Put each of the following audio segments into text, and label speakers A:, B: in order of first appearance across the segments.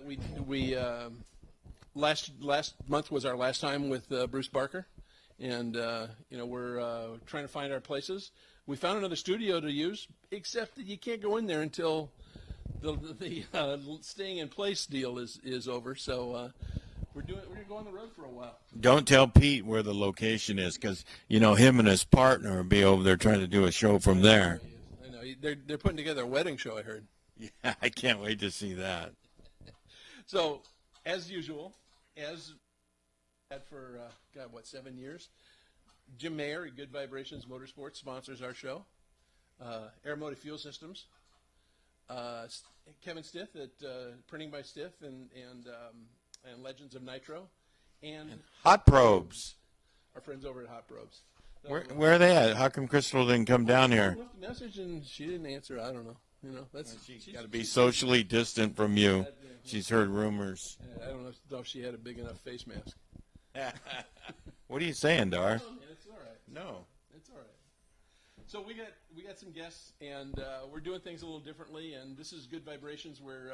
A: we last month was our last time with Bruce Barker, and we're trying to find our places. We found another studio to use, except that you can't go in there until the staying in place deal is over. So we're going to go on the road for a while.
B: Don't tell Pete where the location is, because him and his partner will be over there trying to do a show from there.
A: I know they're putting together a wedding show, I heard.
B: Yeah, I can't wait to see that.
A: So, as usual, as had for 7 years, Jim Mayer at Good Vibrations Motorsports sponsors our show. Aeromotive Fuel Systems. Kevin Stith at Printing by Stith and Legends of Nitro, and
B: Hot Probes.
A: Our friends over at Hot Probes.
B: Where are they at? How come Crystal didn't come down here?
A: I left a message and she didn't answer. I don't know.
B: She's got to be socially distant from you. She's heard rumors.
A: I don't know if she had a big enough face mask.
B: What are you saying, Darr?
A: It's all right.
B: No.
A: It's all right. So we got some guests, and we're doing things a little differently. And this is Good Vibrations, where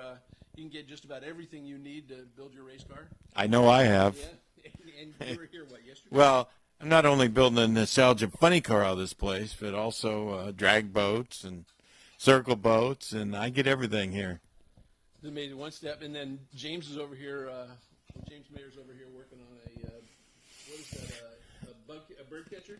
A: you can get just about everything you need to build your race car.
B: I know I have.
A: Yeah, and you were here yesterday?
B: Well, I'm not only building a nostalgia funny car out of this place, but also drag boats and circle boats, and I get everything here.
A: They made it one step, and then James is over here. James Mayer's over here working on what is that? A bird catcher?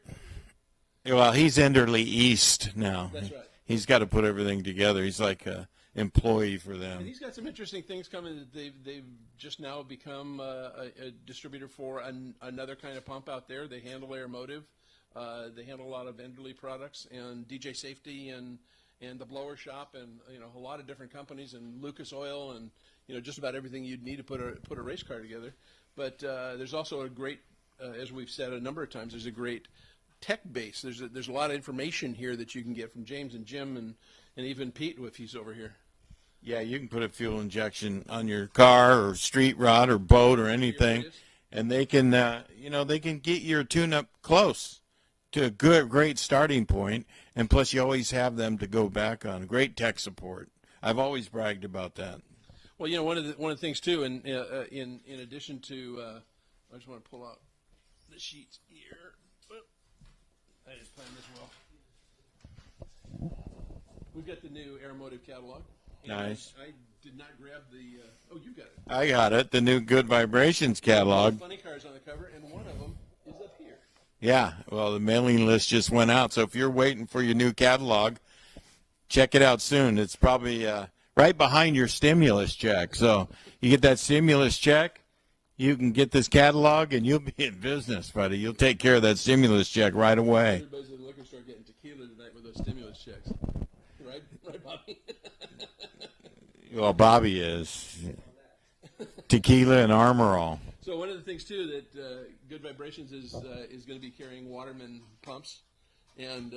B: Well, he's Enderley East now.
A: That's right.
B: He's got to put everything together. He's like an employee for them.
A: And he's got some interesting things coming. They've just now become a distributor for another kind of pump out there. They handle Aeromotive. They handle a lot of Enderley products and DJ Safety and the Blower Shop and a lot of different companies and Lucas Oil and just about everything you'd need to put a race car together. But there's also a great, as we've said a number of times, there's a great tech base. There's a lot of information here that you can get from James and Jim and even Pete if he's over here.
B: Yeah, you can put a fuel injection on your car or street rod or boat or anything, and they can they can get your tune-up close to a great starting point, and plus you always have them to go back on. Great tech support. I've always bragged about that.
A: Well, one of the things too, and in addition to, I just want to pull out the sheets here. I didn't plan this well. We've got the new Aeromotive catalog.
B: Nice.
A: I did not grab the. Oh, you got it.
B: I got it. The new Good Vibrations catalog.
A: Funny cars on the cover, and one of them is up here.
B: Yeah. Well, the mailing list just went out, so if you're waiting for your new catalog, check it out soon. It's probably right behind your stimulus check. So you get that stimulus check, you can get this catalog, and you'll be in business, buddy. You'll take care of that stimulus check right away.
A: Everybody's at the liquor store getting tequila tonight with those stimulus checks. Right, Bobby?
B: Well, Bobby is. Tequila and Armor All.
A: So one of the things, too, that Good Vibrations is going to be carrying Waterman pumps. And,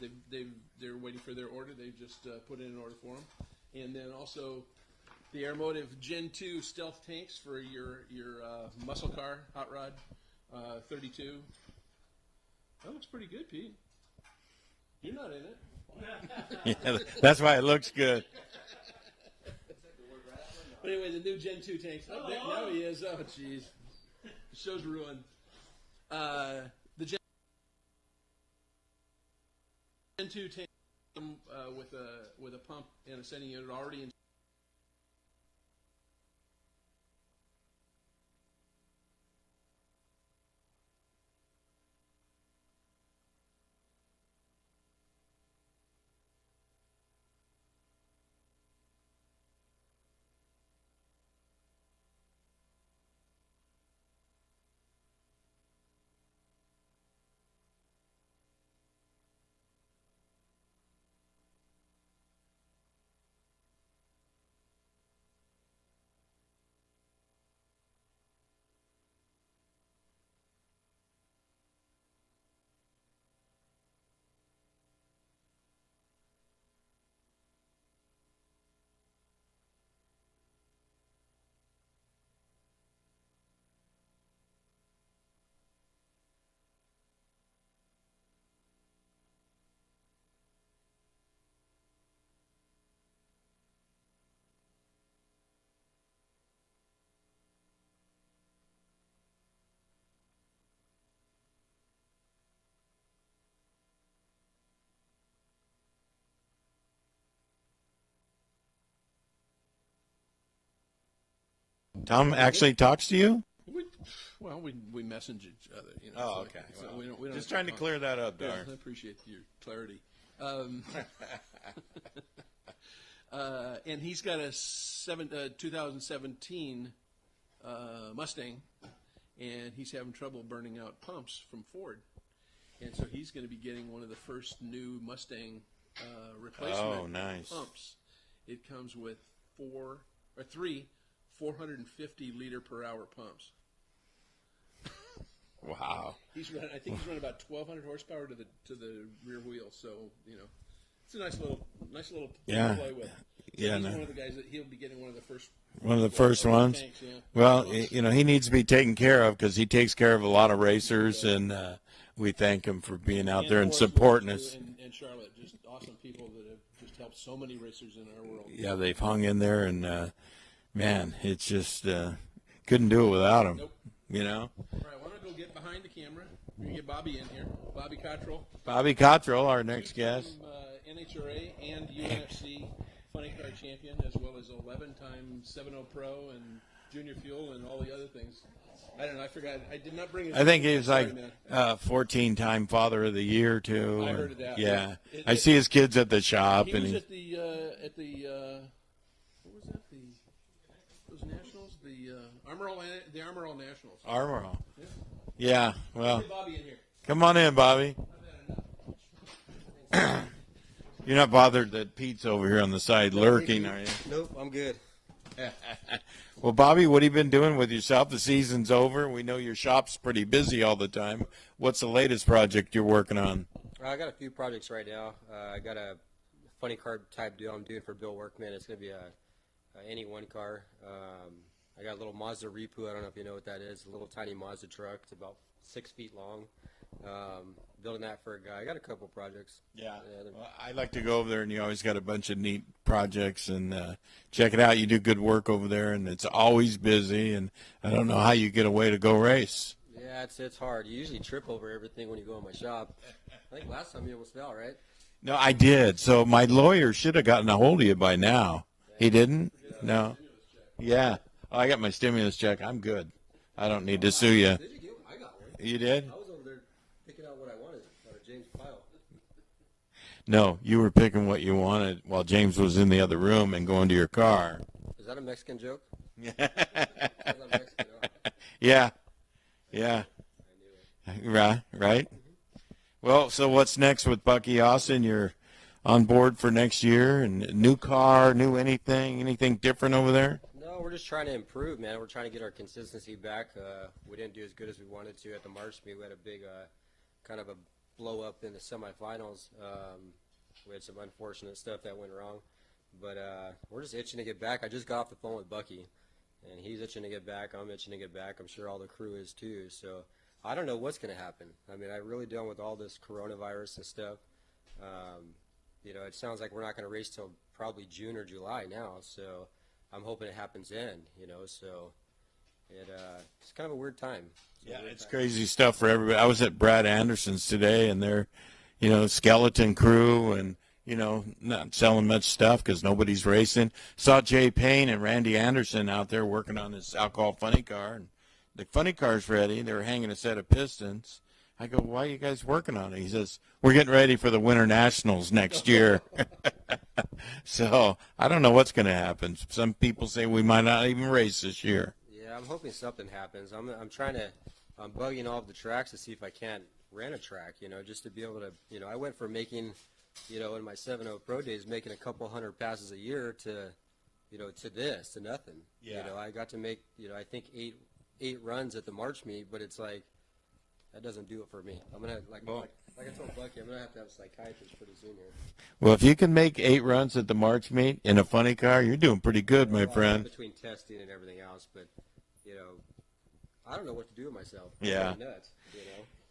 A: they're waiting for their order. They've just put in an order for them. And then also the Aeromotive Gen 2 stealth tanks for your muscle car, hot rod, 32. That looks pretty good, Pete. You're not in it.
B: Yeah, that's why it looks good.
A: But anyway, the new Gen 2 tanks. Oh, now he is. Oh, jeez. The show's ruined. The Gen 2 tank with a pump and a sending unit already in.
B: Tom actually talks to you?
A: We message each other. You know,
B: Oh,
A: so-
B: okay.
A: so
B: Well,
A: we don't
B: just
A: have
B: trying to clear that up,
A: Yeah,
B: Darr.
A: I appreciate your clarity. And he's got a 2017 Mustang, and he's having trouble burning out pumps from Ford. And so he's going to be getting one of the first new Mustang replacement pumps. It comes with three 450 liter per hour pumps.
B: Wow.
A: I think he's running about 1,200 horsepower to the rear wheel. So it's a nice little
B: Yeah.
A: to play with. So
B: Yeah,
A: he's
B: no.
A: one of the guys that he'll be getting one of the first.
B: One of the first ones.
A: Tanks, yeah.
B: Well, he needs to be taken care of because he takes care of a lot of racers, and we thank him for being out there and
A: Horace
B: supporting
A: Lewis,
B: us.
A: too, and Charlotte, just awesome people that have just helped so many racers in our world.
B: Yeah, they've hung in there, and man, it's just couldn't do it without him.
A: Nope.
B: You know.
A: All right, why don't I go get behind the camera? We're gonna get Bobby in here. Bobby Cottrell.
B: Bobby Cottrell, our next guest.
A: From, NHRA and UFC funny car champion, as well as 11-time 7.0 Pro and Junior Fuel and all the other things. I don't know. I forgot. I did not bring his
B: I think he
A: name.
B: was
A: Sorry,
B: like
A: man.
B: 14-time Father of the Year too.
A: I heard of that.
B: Yeah,
A: It-
B: I see his kids at the shop,
A: He
B: and
A: was
B: he,
A: at the what was that? Those nationals, the Armor All Nationals.
B: Armor. Yeah, well,
A: Get Bobby in here.
B: come on in, Bobby. You're not bothered that Pete's over here on the side lurking, are you?
C: Nope, I'm good.
B: Well, Bobby, what have you been doing with yourself? The season's over. We know your shop's pretty busy all the time. What's the latest project you're working on?
C: I got a few projects right now. I got a funny car type deal I'm doing for Bill Workman. It's going to be a any one car. I got a little Mazda Repu. I don't know if you know what that is. A little tiny Mazda truck. It's about 6 feet long. Building that for a guy. I got a couple projects.
B: Yeah. Well, I like to go over there, and you always got a bunch of neat projects, and check it out. You do good work over there, and it's always busy, and I don't know how you get away to go race.
C: Yeah, it's hard. You usually trip over everything when you go in my shop. I think last time you almost fell, right?
B: No, I did. So my lawyer should have gotten a hold of you by now. He didn't? No. Yeah. Oh, I got my stimulus check. I'm good. I don't need to sue you.
C: Did you get one? I got one.
B: You did?
C: I was over there picking out what I wanted out of James' pile.
B: No, you were picking what you wanted while James was in the other room and going to your car.
C: Is that a Mexican joke?
B: Yeah.
C: I'm Mexican. Oh,
B: Yeah. Yeah.
C: I knew it.
B: Right. Well, so what's next with Bucky Austin? You're on board for next year, and new car, new anything different over there?
C: No, we're just trying to improve, man. We're trying to get our consistency back. We didn't do as good as we wanted to at the March meet. We had a big kind of a blow up in the semifinals. We had some unfortunate stuff that went wrong, but we're just itching to get back. I just got off the phone with Bucky, and he's itching to get back. I'm itching to get back. I'm sure all the crew is too. So I don't know what's going to happen. I mean, I really don't with all this coronavirus and stuff. It sounds like we're not going to race till probably June or July now. So I'm hoping it happens then. So it's kind of a weird time.
B: It's crazy stuff for everybody. I was at Brad Anderson's today, and they're, skeleton crew and, not selling much stuff because nobody's racing. Saw Jay Payne and Randy Anderson out there working on this alcohol funny car, and the funny car's ready. They were hanging a set of pistons. I go, why are you guys working on it? He says, we're getting ready for the Winter Nationals next year. So I don't know what's going to happen. Some people say we might not even race this year.
C: Yeah, I'm hoping something happens. I'm bugging all of the tracks to see if I can't rent a track, just to be able to, I went from making, in my 7.0 Pro days, making a couple hundred passes a year to to nothing.
B: Yeah.
C: I got to make, I think eight runs at the March meet, but it's like, that doesn't do it for me. I'm going to, like I told Bucky, I'm going to have a psychiatrist pretty soon here.
B: Well, if you can make 8 runs at the March meet in a funny car, you're doing pretty good, my friend.
C: Between testing and everything else, but, I don't know what to do with myself.
B: Yeah.
C: It's nuts,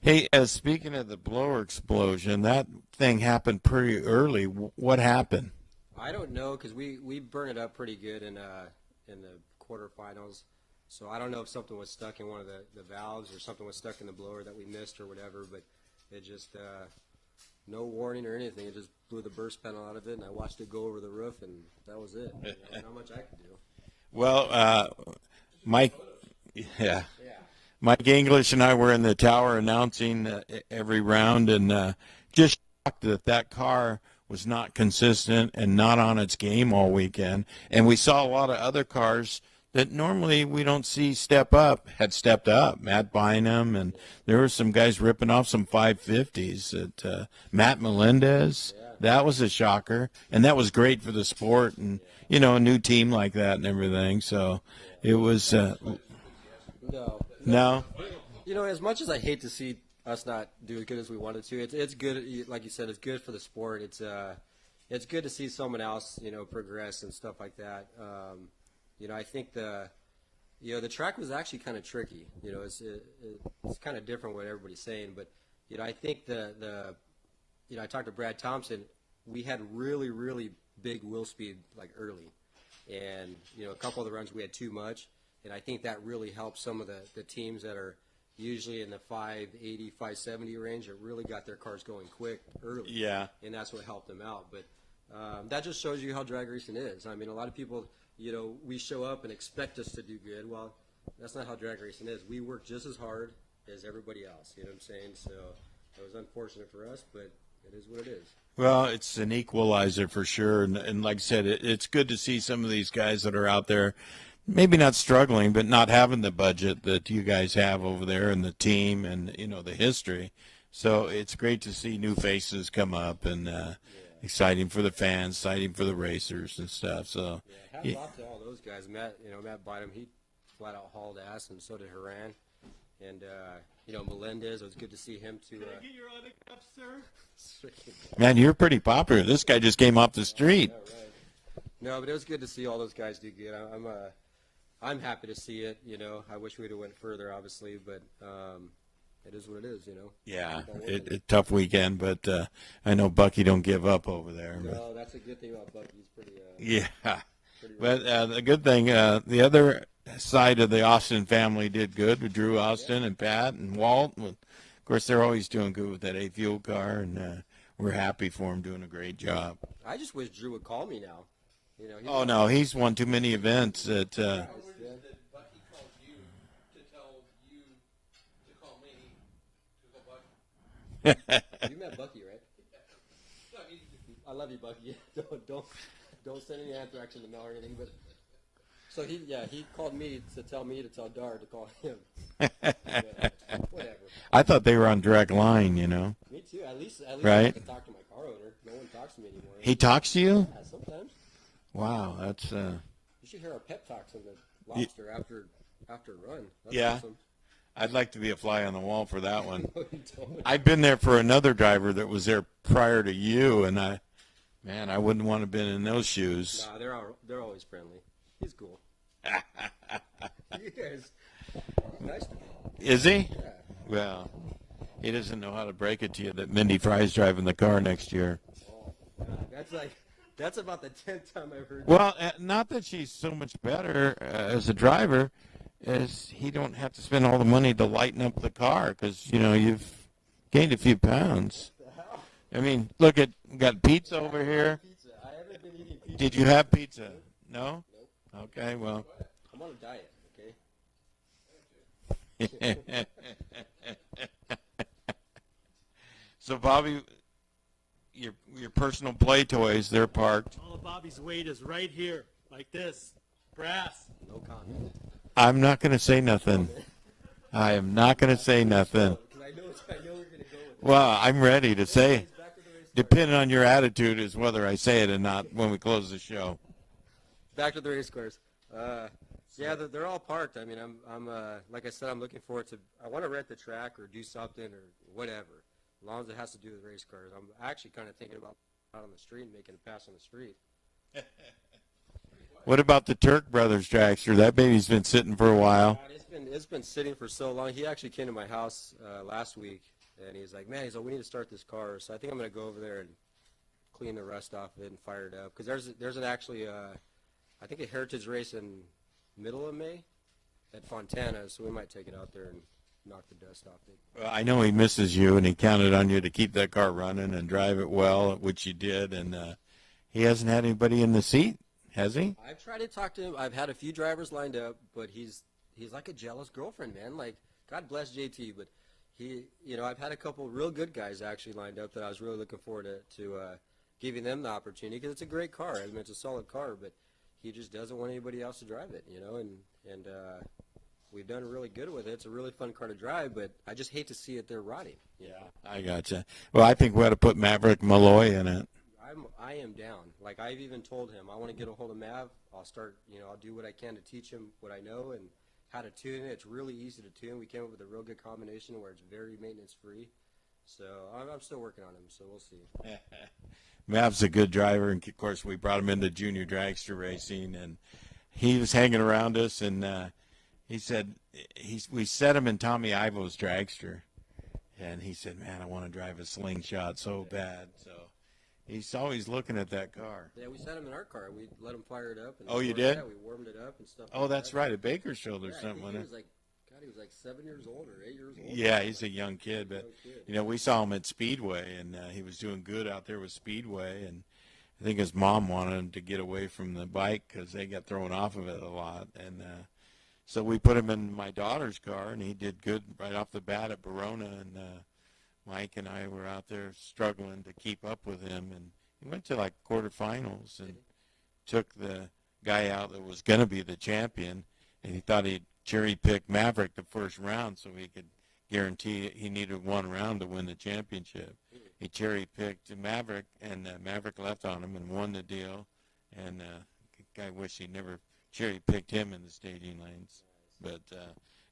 B: Hey, speaking of the blower explosion, that thing happened pretty early. What happened?
C: I don't know because we burned it up pretty good in the quarterfinals. So I don't know if something was stuck in one of the valves or something was stuck in the blower that we missed or whatever. But it just no warning or anything. It just blew the burst panel out of it, and I watched it go over the roof, and that was it. Not much I could do.
B: Well, Mike, yeah. Mike English and I were in the tower announcing every round, and just shocked that that car was not consistent and not on its game all weekend. And we saw a lot of other cars that normally we don't see step up had stepped up. Matt Bynum, and there were some guys ripping off some 550s. Matt Melendez, that was a shocker, and that was great for the sport, and you know, a new team like that and everything. So it was no.
C: You know, as much as I hate to see us not do as good as we wanted to, it's good. Like you said, it's good for the sport. It's good to see someone else, you know, progress and stuff like that. You know, I think the track was actually kind of tricky. You know, it's kind of different what everybody's saying, but you know, I think you know, I talked to Brad Thompson. We had really, really big wheel speed like early, and you know, a couple of the runs we had too much, and I think that really helped some of the teams that are usually in the 580, 570 range. That really got their cars going quick early.
B: Yeah.
C: And that's what helped them out. But that just shows you how drag racing is. I mean, a lot of people, you know, we show up and expect us to do good. Well, that's not how drag racing is. We work just as hard as everybody else. You know what I'm saying? So it was unfortunate for us, but it is what it is.
B: Well, it's an equalizer for sure. And like I said, it's good to see some of these guys that are out there, maybe not struggling, but not having the budget that you guys have over there and the team and, you know, the history. So it's great to see new faces come up and exciting for the fans, exciting for the racers and stuff. So
C: hats off to all those guys. Matt Bynum, he flat out hauled ass, and so did Haran. And, you know, Melendez, it was good to see him too.
D: Can I get your autograph, sir?
B: Man, you're pretty popular. This guy just came off the street.
C: Yeah, right. No, but it was good to see all those guys do good. I'm happy to see it. You know, I wish we'd have went further, obviously, but it is what it is. You know.
B: Yeah, tough weekend, but I know Bucky don't give up over there. But.
C: No, that's a good thing about Bucky. He's pretty.
B: Yeah,
C: pretty
B: but the good thing, the other side of the Austin family did good with Drew Austin and Pat and Walt. Of course, they're always doing good with that A fuel car, and we're happy for him doing a great job.
C: I just wish Drew would call me now. You know.
B: Oh no, he's won too many events that.
A: That Bucky called you to tell you to call me to call Bucky.
C: You met Bucky, right?
A: No,
C: I love you, Bucky. Don't send any anthrax in the mail or anything. But so he called me to tell Darr to call him. Whatever.
B: I thought they were on direct line, you know.
C: Me too. At least
B: right?
C: I can talk to my car owner. No one talks to me anymore.
B: He talks to you?
C: Yeah, sometimes.
B: Wow, that's.
C: You should hear our pep talks on the Lobster after a run. That's
B: yeah.
C: Awesome.
B: I'd like to be a fly on the wall for that one.
C: No, you don't.
B: I've been there for another driver that was there prior to you, and I wouldn't want to have been in those shoes.
C: Nah, they're always friendly. He's cool. You guys, nice to me.
B: Is he?
C: Yeah.
B: Well, he doesn't know how to break it to you that Mindy Fry's driving the car next year.
C: Oh, God. That's about the 10th time I've heard that.
B: Well, not that she's so much better as a driver, as he don't have to spend all the money to lighten up the car because, you know, you've gained a few pounds. I mean, look at, we got pizza over here.
C: Pizza. I haven't been eating pizza.
B: Did you have pizza? No?
C: Nope.
B: Okay, well.
C: I'm on a diet, okay?
B: So, Bobby, your personal play toys, they're parked.
D: All of Bobby's weight is right here, like this. Brass.
C: No comment.
B: I'm not going to say nothing. I am not going to say nothing.
C: Because I know we're going to go with it.
B: Well, I'm ready to say. Depending on your attitude is whether I say it or not when we close the show.
C: Back to the race cars. Yeah, they're all parked. I mean, I'm like I said, I'm looking forward to. I want to rent the track or do something or whatever, as long as it has to do with race cars. I'm actually kind of thinking about out on the street and making a pass on the street.
B: What about the Turk Brothers dragster? That baby's been sitting for a while.
C: God, it's been sitting for so long. He actually came to my house last week, and he's like, man, we need to start this car. So I think I'm going to go over there and clean the rust off of it and fire it up. Because there's an actually, I think a heritage race in middle of May at Fontana, so we might take it out there and knock the dust off it.
B: Well, I know he misses you, and he counted on you to keep that car running and drive it well, which you did. And he hasn't had anybody in the seat, has he?
C: I've tried to talk to him. I've had a few drivers lined up, but he's he's like a jealous girlfriend, man. Like, God bless JT, but he, I've had a couple real good guys actually lined up that I was really looking forward to giving them the opportunity, because it's a great car. I mean, it's a solid car, but he just doesn't want anybody else to drive it, and we've done really good with it. It's a really fun car to drive, but I just hate to see it there rotting.
B: Yeah, I gotcha. Well, I think we ought to put Maverick Malloy in it.
C: I am down. Like, I've even told him I want to get a hold of Mav. I'll start, I'll do what I can to teach him what I know and how to tune it. It's really easy to tune. We came up with a real good combination where it's very maintenance free. So I'm still working on him. So we'll see.
B: Mav's a good driver, and of course we brought him into junior dragster racing, and he was hanging around us, and he said we set him in Tommy Ivo's dragster, and he said, "Man, I want to drive a slingshot so bad." So he's always looking at that car.
C: Yeah, we set him in our car. We let him fire it up. And
B: Oh, you did?
C: Yeah, we warmed it up and stuff.
B: Oh,
C: like
B: that's
C: that.
B: right, at Bakersfield or
C: Yeah, I
B: something.
C: think
B: Wasn't it?
C: he was like 7 years old or 8 years old.
B: Yeah, he's a young kid, but we saw him at Speedway, and he was doing good out there with Speedway, and I think his mom wanted him to get away from the bike because they got thrown off of it a lot, and so we put him in my daughter's car, and he did good right off the bat at Verona, and Mike and I were out there struggling to keep up with him, and he went to like quarterfinals and took the guy out that was going to be the champion, and he thought he'd cherry-pick Maverick the first round so he could guarantee he needed one round to win the championship. He cherry-picked Maverick, and Maverick left on him and won the deal, and I wish he never cherry-picked him in the staging lanes. But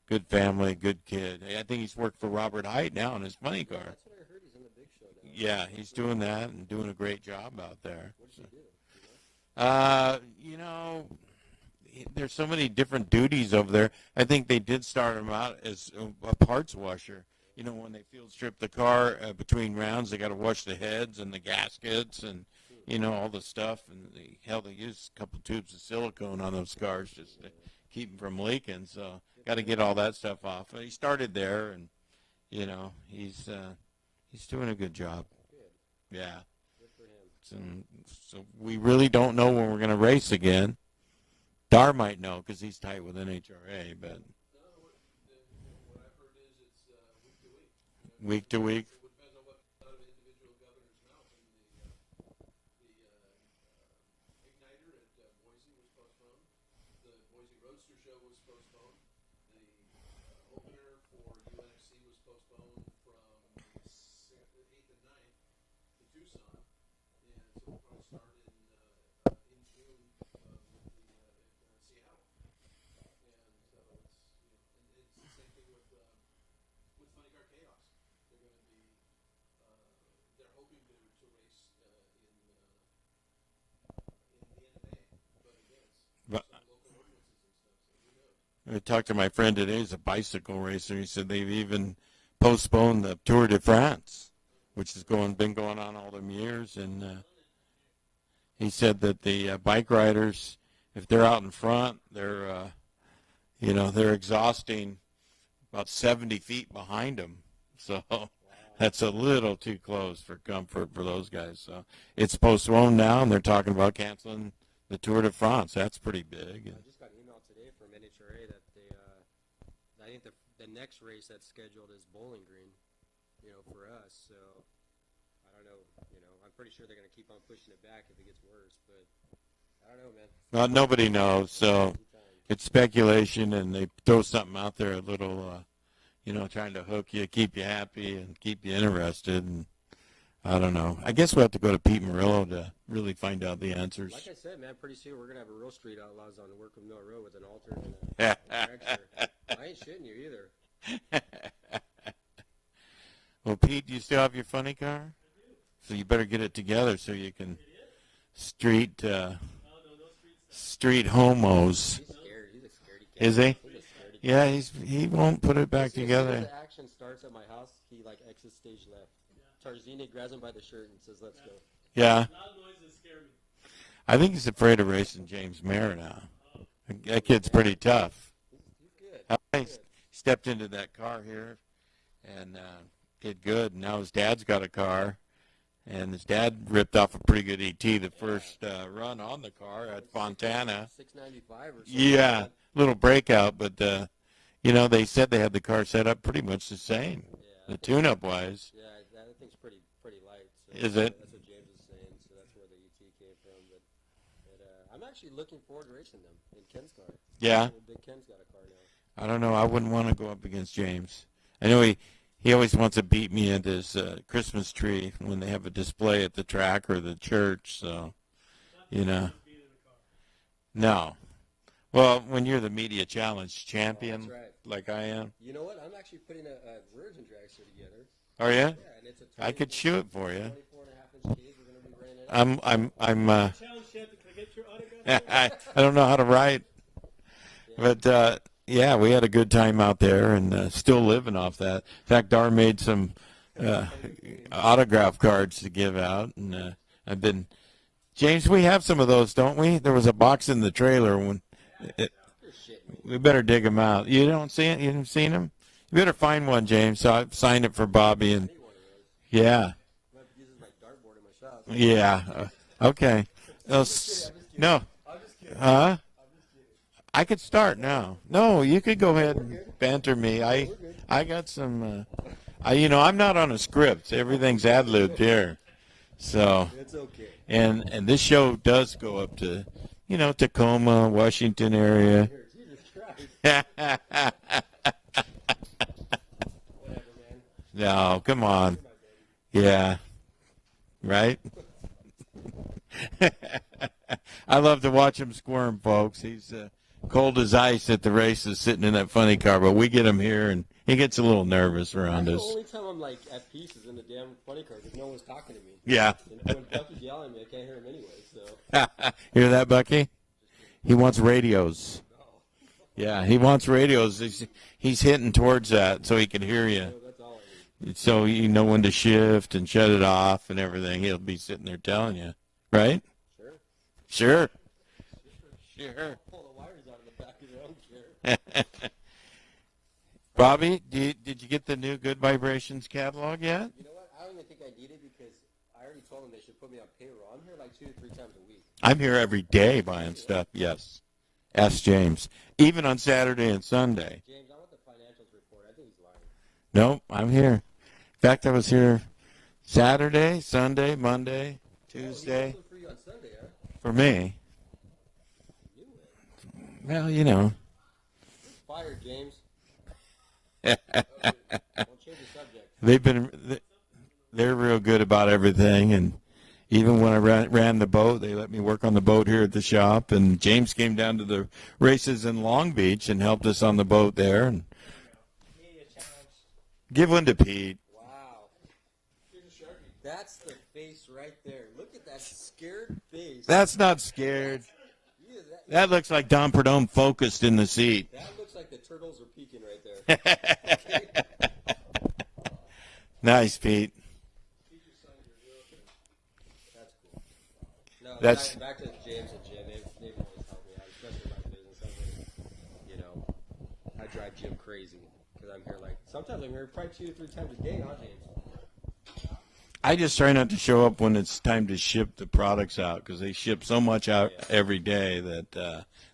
B: good family, good kid. I think he's worked for Robert Height now in his funny car.
C: That's what I heard. He's in the big show now.
B: Yeah, he's doing that and doing a great job out there.
C: What does he do?
B: There's so many different duties over there. I think they did start him out as a parts washer. When they field strip the car between rounds, they got to wash the heads and the gaskets and, all the stuff. And they use a couple tubes of silicone on those cars just to keep them from leaking. So got to get all that stuff off. He started there, and, he's doing a good job. Yeah. So we really don't know when we're going to race again. Darr might know because he's tight with NHRA, but
A: What I've heard is it's week to week.
B: week to week.
A: It would depend on what out of individual governor's mouth. The Igniter at Boise was postponed. The Boise Roadster Show was postponed. The opener for UNFC was postponed from the 8th and 9th to Tucson. And so we'll probably start in June with Seattle. And so it's the same thing with Funny Car Chaos. They're going to be they're hoping to race in the end of May, but again,
B: But
A: some local ordinances and stuff. So who knows?
B: I talked to my friend today. He's a bicycle racer. He said they've even postponed the Tour de France, which has been going on all them years. And he said that the bike riders, if they're out in front, they're they're exhausting about 70 feet behind them. So that's a little too close for comfort for those guys. So it's postponed now, and they're talking about canceling the Tour de France. That's pretty big.
C: I just got an email today from NHRA that I think the next race that's scheduled is Bowling Green, for us. So I don't know, I'm pretty sure they're going to keep on pushing it back if it gets worse, but I don't know, man.
B: Well, nobody knows, so it's speculation, and they throw something out there a little, trying to hook you, keep you happy, and keep you interested. And I don't know. I guess we'll have to go to Pete Murillo to really find out the answers.
C: Like I said, man, pretty soon we're going to have a real Street Outlaws on the Work with Mill Road with an altar and a dragster. I ain't shitting you either.
B: Well, Pete, do you still have your funny car? So you better get it together so you can street homos.
C: He's scared. He's a scaredy cat.
B: Is he?
C: He's a scaredy cat.
B: Yeah, he won't put it back
C: As soon
B: together.
C: as the action starts at my house, he exits stage left. Tarzini grabs him by the shirt and says, "Let's go."
B: Yeah,
D: Loud noises scare me.
B: I think he's afraid of racing James Mayer now. That kid's pretty tough.
C: He's good.
B: I stepped into that car here and did good. Now his dad's got a car, and his dad ripped off a pretty good ET the first run on the car at Fontana.
C: 695 or something.
B: Yeah, little breakout, but you know, they said they had the car set up pretty much the same, the tune-up wise.
C: Yeah, that thing's pretty light. So
B: Is it?
C: That's what James is saying. So that's where the ET came from. But I'm actually looking forward to racing them in Ken's car.
B: Yeah.
C: Big Ken's got a car now.
B: I don't know. I wouldn't want to go up against James. I know he always wants to beat me at his Christmas tree when they have a display at the track or the church. So, you know. No. Well, when you're the media challenge champion,
C: that's right.
B: like I am.
C: You know what? I'm actually putting a Virgin dragster together.
B: Are you?
C: Yeah, and it's a
B: I could shoot it for you.
C: 24.5-inch cage. We're going to be running it.
B: I'm
D: Challenge champ, can I get your autograph?
B: I don't know how to write, but yeah, we had a good time out there and still living off that. In fact, Darr made some autograph cards to give out, and I've been. James, we have some of those, don't we? There was a box in the trailer when. We better dig them out. You don't see it? You haven't seen them? You better find one, James. So I've signed it for Bobby, and yeah,
C: Uses my dartboard in my shop.
B: yeah. Okay. No. Huh? I could start now. No, you could go ahead and banter me. I got some. I'm not on a script. Everything's ad-libbed here. So.
C: It's okay.
B: And this show does go up to, Tacoma, Washington area.
C: Jesus Christ. Whatever, man.
B: No, come on. Yeah. Right? I love to watch him squirm, folks. He's cold as ice at the races sitting in that funny car, but we get him here, and he gets a little nervous around
C: That's
B: us.
C: the only time I'm like at peace is in the damn funny car because no one's talking to me.
B: Yeah.
C: And when Bucky's yelling at me, I can't hear him anyway. So
B: Hear that, Bucky? He wants radios. Yeah, he wants radios. He's hitting towards that so he can hear you.
C: that's all I need.
B: So you know when to shift and shut it off and everything. He'll be sitting there telling you, right?
C: Sure.
B: Sure.
C: Pull the wires out of the back of your own chair.
B: Bobby, did you get the new Good Vibrations catalog yet?
C: You know what? I don't even think I need it because I already told them they should put me on payroll. I'm here like 2 to 3 times a week.
B: I'm here every day buying stuff, yes. Ask James. Even on Saturday and Sunday.
C: James, I want the financials report. I think he's lying.
B: Nope, I'm here. In fact, I was here Saturday, Sunday, Monday, Tuesday.
C: Oh, for you on Sunday, huh?
B: For me. Well,
C: Fired, James. Don't change the subject.
B: they're real good about everything, and even when I ran the boat, they let me work on the boat here at the shop, and James came down to the races in Long Beach and helped us on the boat there. And give one to Pete.
C: Wow. That's the face right there. Look at that scared face.
B: That's not scared.
C: Yeah,
B: That looks like Don Perdome focused in the seat.
C: that looks like the turtles are peeking right there.
B: Nice, Pete.
C: That's cool. No,
B: That's-
C: back to James and Jim. They've always helped me out, especially my business. I drive Jim crazy because I'm here sometimes I'm here probably 2 to 3 times a day, huh, James?
B: I just try not to show up when it's time to ship the products out because they ship so much out every day that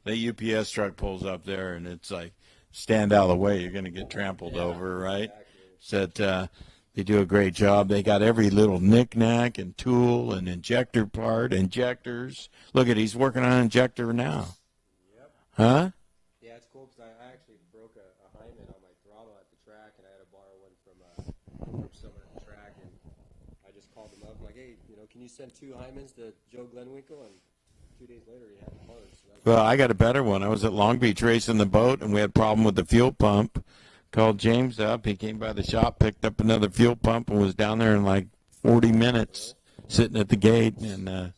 B: the UPS truck pulls up there and it's like, stand out of the way, you're going to get trampled over, right? So that they do a great job. They got every little knick-knack and tool and injector part, injectors. Look at, he's working on an injector now.
C: Yep.
B: Huh?
C: Yeah, it's cool because I actually broke a hymen on my throttle at the track, and I had to borrow one from someone at the track, and I just called them up. I'm like, hey, can you send 2 hymens to Joe Glenwinkle? And 2 days later, he had the parts. So
B: Well, I got a better one. I was at Long Beach racing the boat, and we had a problem with the fuel pump. Called James up. He came by the shop, picked up another fuel pump, and was down there in like 40 minutes sitting at the gate. And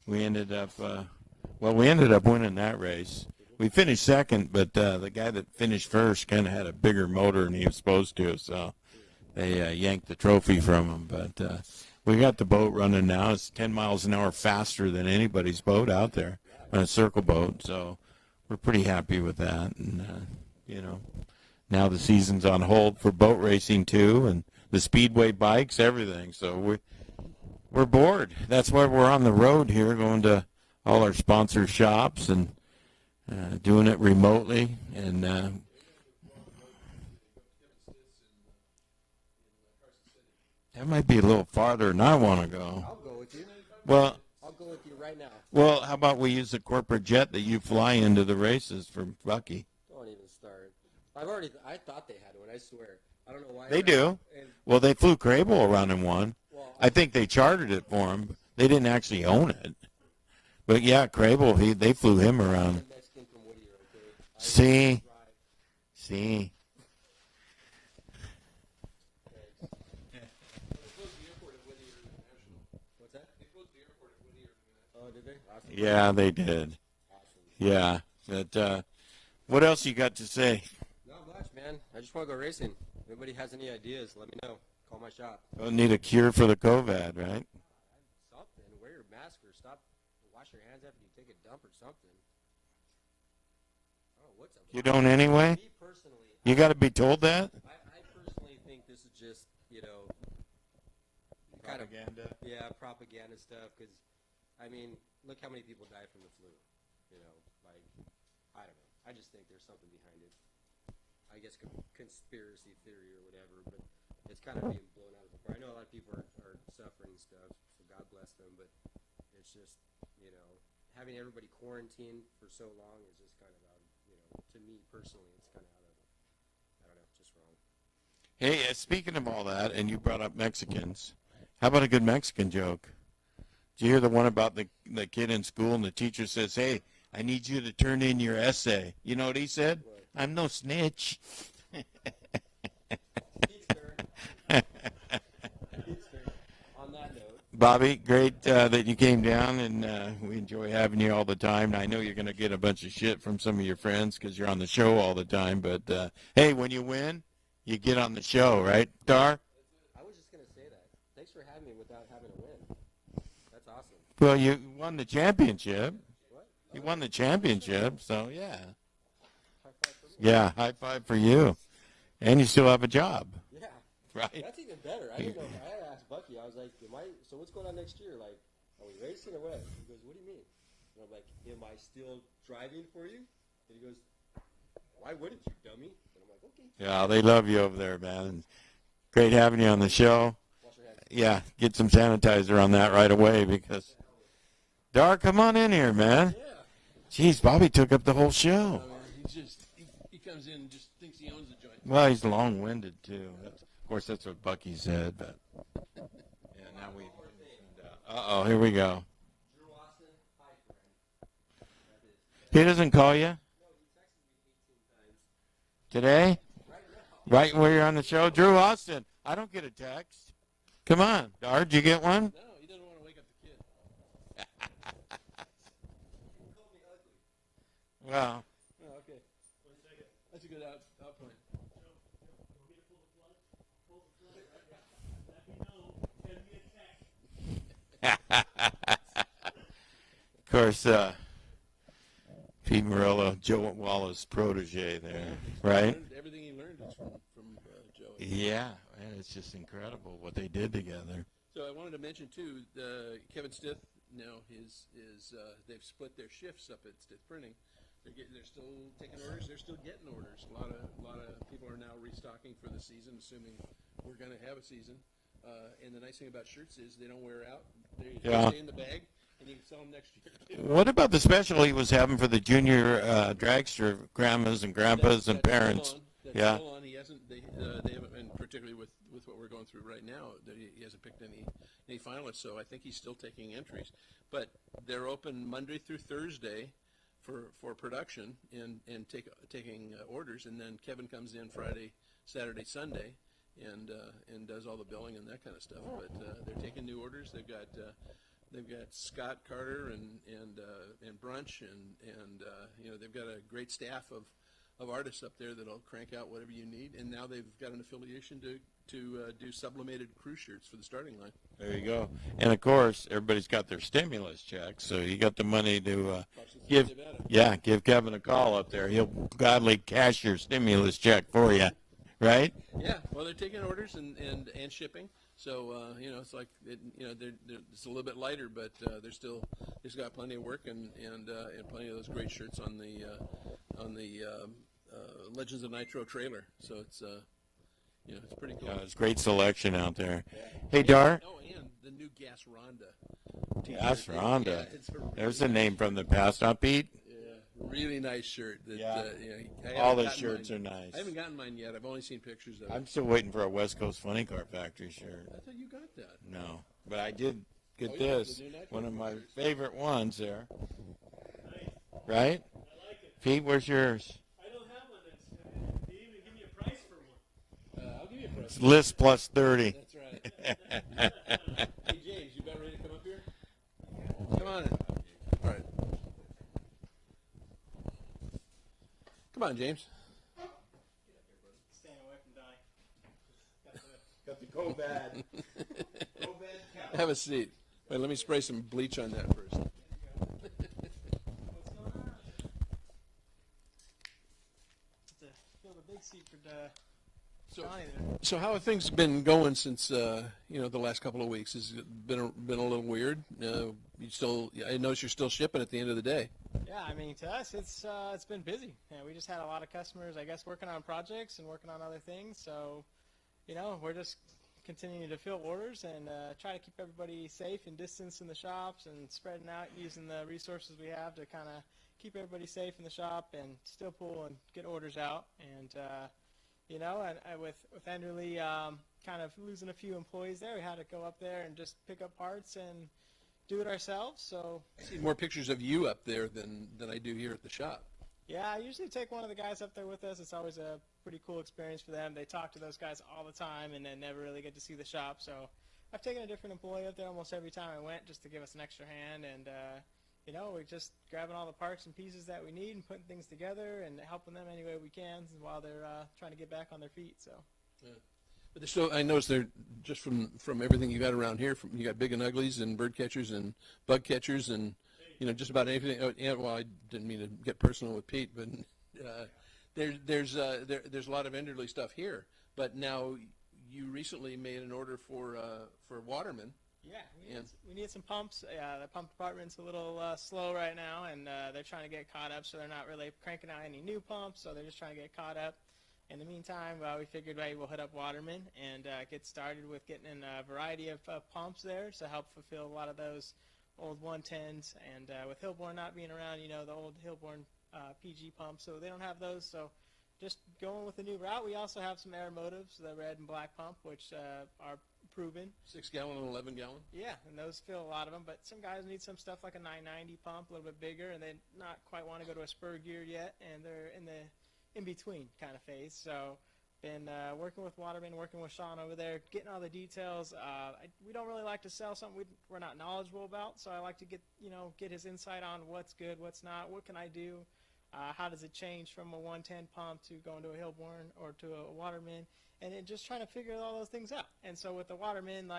B: we ended up winning that race. We finished second, but the guy that finished first kind of had a bigger motor than he was supposed to, so they yanked the trophy from him. But we got the boat running now. It's 10 miles an hour faster than anybody's boat out there on a circle boat, so we're pretty happy with that. And, now the season's on hold for boat racing, too, and the speedway bikes, everything. So we're bored. That's why we're on the road here, going to all our sponsor shops and doing it remotely. And That might be a little farther than I want to go.
C: I'll go with you.
B: Well,
C: I'll go with you right now.
B: well, how about we use the corporate jet that you fly into the races for Bucky?
C: Don't even start. I thought they had one, I swear. I don't know why.
B: They do. Well, they flew Crable around in one.
C: Well,
B: I think they chartered it for him. They didn't actually own it. But yeah, Crable, they flew him
C: I'm
B: around.
C: a Mexican from Whittier, okay?
B: See?
C: Drive.
B: See?
C: What's that? Oh, did they? Awesome.
B: Yeah, they did.
C: Awesome.
B: Yeah. But what else you got to say?
C: Not much, man. I just want to go racing. If anybody has any ideas, let me know. Call my shop.
B: We'll need a cure for the COVID, right?
C: Something. Wear your mask or stop. Wash your hands after you take a dump or something. Oh, what's up?
B: You don't anyway?
C: Me personally,
B: You got to be told that?
C: I personally think this is just, kind of, yeah, propaganda stuff. Because, I mean, look how many people die from the flu. I don't know. I just think there's something behind it. I guess conspiracy theory or whatever, but it's kind of being blown out of proportion. I know a lot of people are suffering and stuff, so God bless them, but it's just, having everybody quarantined for so long is just kind of out of, to me personally, it's kind of out of, I don't know, just wrong.
B: Hey, speaking of all that, and you brought up Mexicans, how about a good Mexican joke? Did you hear the one about the kid in school and the teacher says, hey, I need you to turn in your essay. You know what he said?
C: What?
B: I'm no snitch.
C: On that note,
B: Bobby, great that you came down, and we enjoy having you all the time. I know you're going to get a bunch of shit from some of your friends because you're on the show all the time, but hey, when you win, you get on the show, right, Darr?
C: I was just going to say that. Thanks for having me without having to win. That's awesome.
B: Well, you won the championship.
C: What?
B: You won the championship, so yeah.
C: High five for me.
B: Yeah, high five for you. And you still have a job,
C: Yeah.
B: right?
C: That's even better. I didn't know. I had asked Bucky. I was like, so what's going on next year? Like, are we racing or what? He goes, what do you mean? And I'm like, am I still driving for you? And he goes, why wouldn't you, dummy? And I'm like, okay.
B: Yeah, they love you over there, man. Great having you on the show.
C: Wash your hands.
B: Yeah, get some sanitizer on that right away because Darr, come on in here, man.
A: Yeah.
B: Jeez, Bobby took up the whole show.
A: He comes in and just thinks he owns the joint.
B: Well, he's long-winded too. Of course, that's what Bucky said. But yeah, now we. Uh-oh, here we go.
C: Drew Austin, hi, friend.
B: He doesn't call you
C: No, he texted me 18 times.
B: today,
C: Right now.
B: right where you're on the show. Drew Austin, I don't get a text. Come on, Darr, did you get one?
A: No, he doesn't want to wake up the kid.
C: You called me ugly.
B: Well,
A: Oh, okay. That's a good outpoint.
B: of course, Pete Morello, Joe Wallace protege there, right?
A: Everything he learned is from Joe.
B: Yeah, man, it's just incredible what they did together.
A: So I wanted to mention too, Kevin Stith. Now they've split their shifts up at Stith Printing. They're still taking orders. They're still getting orders. A lot of people are now restocking for the season, assuming we're going to have a season. And the nice thing about shirts is they don't wear out. They stay in the bag, and you can sell them next year too.
B: What about the special he was having for the junior dragster grandmas and grandpas and parents?
A: That's
B: Yeah.
A: still on. He hasn't. They haven't, and particularly with what we're going through right now, he hasn't picked any finalists. So I think he's still taking entries. But they're open Monday through Thursday for production and taking orders, and then Kevin comes in Friday, Saturday, Sunday, and does all the billing and that kind of stuff. But they're taking new orders. They've got Scott Carter and Brunch and they've got a great staff of artists up there that'll crank out whatever you need. And now they've got an affiliation to do sublimated crew shirts for the starting line.
B: There you go. And of course, everybody's got their stimulus checks, so you got the money to give Kevin a call up there. He'll gladly cash your stimulus check for you, right?
A: Yeah, well, they're taking orders and shipping, so it's like it's a little bit lighter, but there's got plenty of work and plenty of those great shirts on the Legends of Nitro trailer. So You know, it's pretty cool.
B: Yeah, there's great selection out there. Hey, Darr.
A: Oh, and the new Gas Ronda.
B: Gas Ronda.
A: Yeah, it's a really
B: There's a
A: nice
B: name from the past, huh, Pete?
A: Yeah, really nice shirt. That,
B: Yeah.
A: I
B: All
A: haven't
B: the
A: gotten
B: shirts
A: mine.
B: are nice.
A: I haven't gotten mine yet. I've only seen pictures of it.
B: I'm still waiting for a West Coast Funny Car Factory shirt.
A: I thought you got that.
B: No, but I did get
A: Oh, yeah,
B: this.
A: the new Nitro
B: One of my
A: shirts.
B: favorite ones there.
D: Nice.
B: Right?
D: I like it.
B: Pete, where's yours?
D: I don't have one. That's, they even give me a price for one.
A: I'll give you a price.
B: It's list plus 30.
A: That's right. Hey, James, you about ready to come up here? Come on in. All right. Come on, James.
D: Staying away from Donnie.
B: Got the go bad.
A: Have a seat. Wait, let me spray some bleach on that first.
D: What's going on? Fill the big seat for Donnie there.
A: So how have things been going since the last couple of weeks? Has it been a little weird? I notice you're still shipping at the end of the day.
E: Yeah, I mean, to us, it's been busy. Yeah, we just had a lot of customers, I guess, working on projects and working on other things. So, we're just continuing to fill orders and try to keep everybody safe and distanced in the shops and spreading out using the resources we have to kind of keep everybody safe in the shop and still pull and get orders out. And and with Enderly kind of losing a few employees there, we had to go up there and just pick up parts and do it ourselves. So
A: I see more pictures of you up there than I do here at the shop.
E: yeah, I usually take one of the guys up there with us. It's always a pretty cool experience for them. They talk to those guys all the time and then never really get to see the shop. So I've taken a different employee up there almost every time I went just to give us an extra hand. And, we're just grabbing all the parts and pieces that we need and putting things together and helping them any way we can while they're trying to get back on their feet. So.
A: Yeah. But they're still, I noticed they're just from everything you got around here. You got big and uglies and bird catchers and bug catchers and just about anything. Oh, yeah, well, I didn't mean to get personal with Pete, but there's a lot of Enderly stuff here. But now you recently made an order for Waterman.
E: Yeah, we need some pumps. The pump department's a little slow right now, and they're trying to get caught up, so they're not really cranking out any new pumps, so they're just trying to get caught up. In the meantime, we figured we'll hit up Waterman and get started with getting in a variety of pumps there to help fulfill a lot of those old 110s. And with Hillborn not being around, the old Hillborn PG pumps, so they don't have those. So just going with a new route. We also have some air motives, the red and black pump, which are proven.
A: 6-gallon and 11-gallon.
E: Yeah, and those fill a lot of them. But some guys need some stuff like a 990 pump, a little bit bigger, and they not quite want to go to a spur gear yet, and they're in the in-between kind of phase. So been working with Waterman, working with Sean over there, getting all the details. We don't really like to sell something we're not knowledgeable about, so I like to get his insight on what's good, what's not, what can I do, how does it change from a 110 pump to going to a Hillborn or to a Waterman, and then just trying to figure all those things out. And so with the Waterman,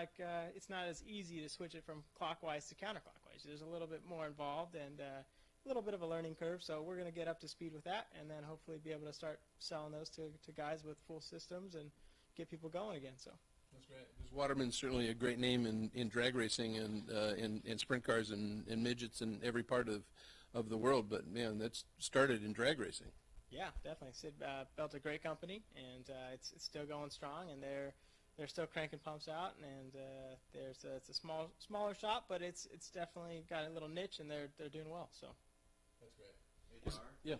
E: it's not as easy to switch it from clockwise to counterclockwise. There's a little bit more involved and a little bit of a learning curve, so we're going to get up to speed with that and then hopefully be able to start selling those to guys with full systems and get people going again. So
A: That's great. Because Waterman's certainly a great name in drag racing and in sprint cars and midgets in every part of the world. But, man, that's started in drag racing.
E: yeah, definitely. Sid built a great company, and it's still going strong, and they're still cranking pumps out, and it's a smaller shop, but it's definitely got a little niche, and they're doing well. So
B: That's great. Hey, Darr?
A: Yeah.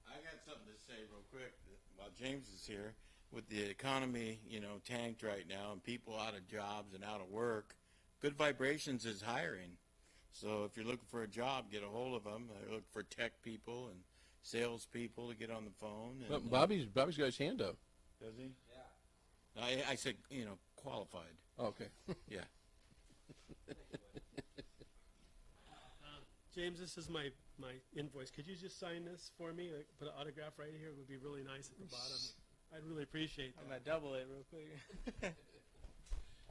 B: I got something to say real quick while James is here. With the economy, tanked right now and people out of jobs and out of work, Good Vibrations is hiring. So if you're looking for a job, get a hold of them. They're looking for tech people and sales people to get on the phone. And,
A: Well, Bobby's got his hand up.
B: does he? Yeah. I said, qualified.
A: Oh, okay.
B: Yeah.
D: James, this is my invoice. Could you just sign this for me? Put an autograph right here. It would be really nice at the bottom. I'd really appreciate
E: I'm
D: that.
E: gonna double it real quick.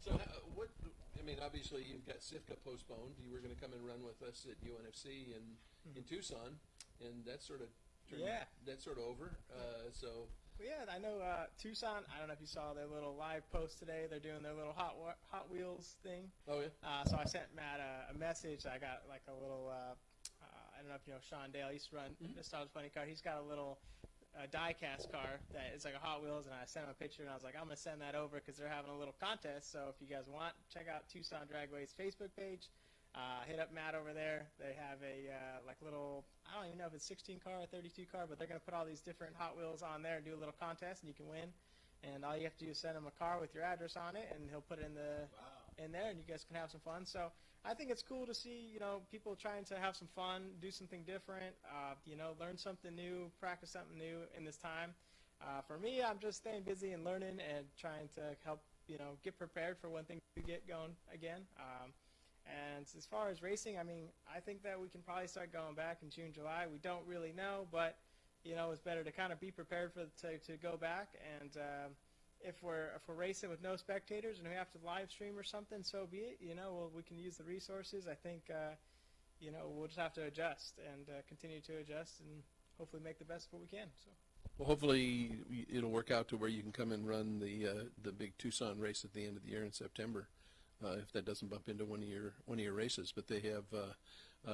A: So obviously you've got SIFCA postponed. You were going to come and run with us at UNFC in Tucson, and that's sort of over. So
E: Well, yeah, I know Tucson. I don't know if you saw their little live post today. They're doing their little Hot Wheels thing.
A: oh yeah.
E: So I sent Matt a message. I got like a little. I don't know if you know Sean Dale. He used to run Nostalgia Funny Car. He's got a little a die-cast car that is like a Hot Wheels, and I sent him a picture, and I was like, I'm going to send that over because they're having a little contest. So if you guys want, check out Tucson Dragway's Facebook page. Hit up Matt over there. They have a like little, I don't even know if it's 16 car or 32 car, but they're going to put all these different Hot Wheels on there and do a little contest, and you can win. And all you have to do is send him a car with your address on it, and he'll put it in there, and you guys can have some fun. So I think it's cool to see, people trying to have some fun, do something different, learn something new, practice something new in this time. For me, I'm just staying busy and learning and trying to help, get prepared for when things do get going again. And as far as racing, I mean, I think that we can probably start going back in June, July. We don't really know, but it's better to kind of be prepared to go back. And if we're racing with no spectators and we have to live stream or something, so be it. We can use the resources. I think we'll just have to adjust and continue to adjust and hopefully make the best of what we can. So.
A: Well, hopefully it'll work out to where you can come and run the big Tucson race at the end of the year in September. If that doesn't bump into one of your races, but they have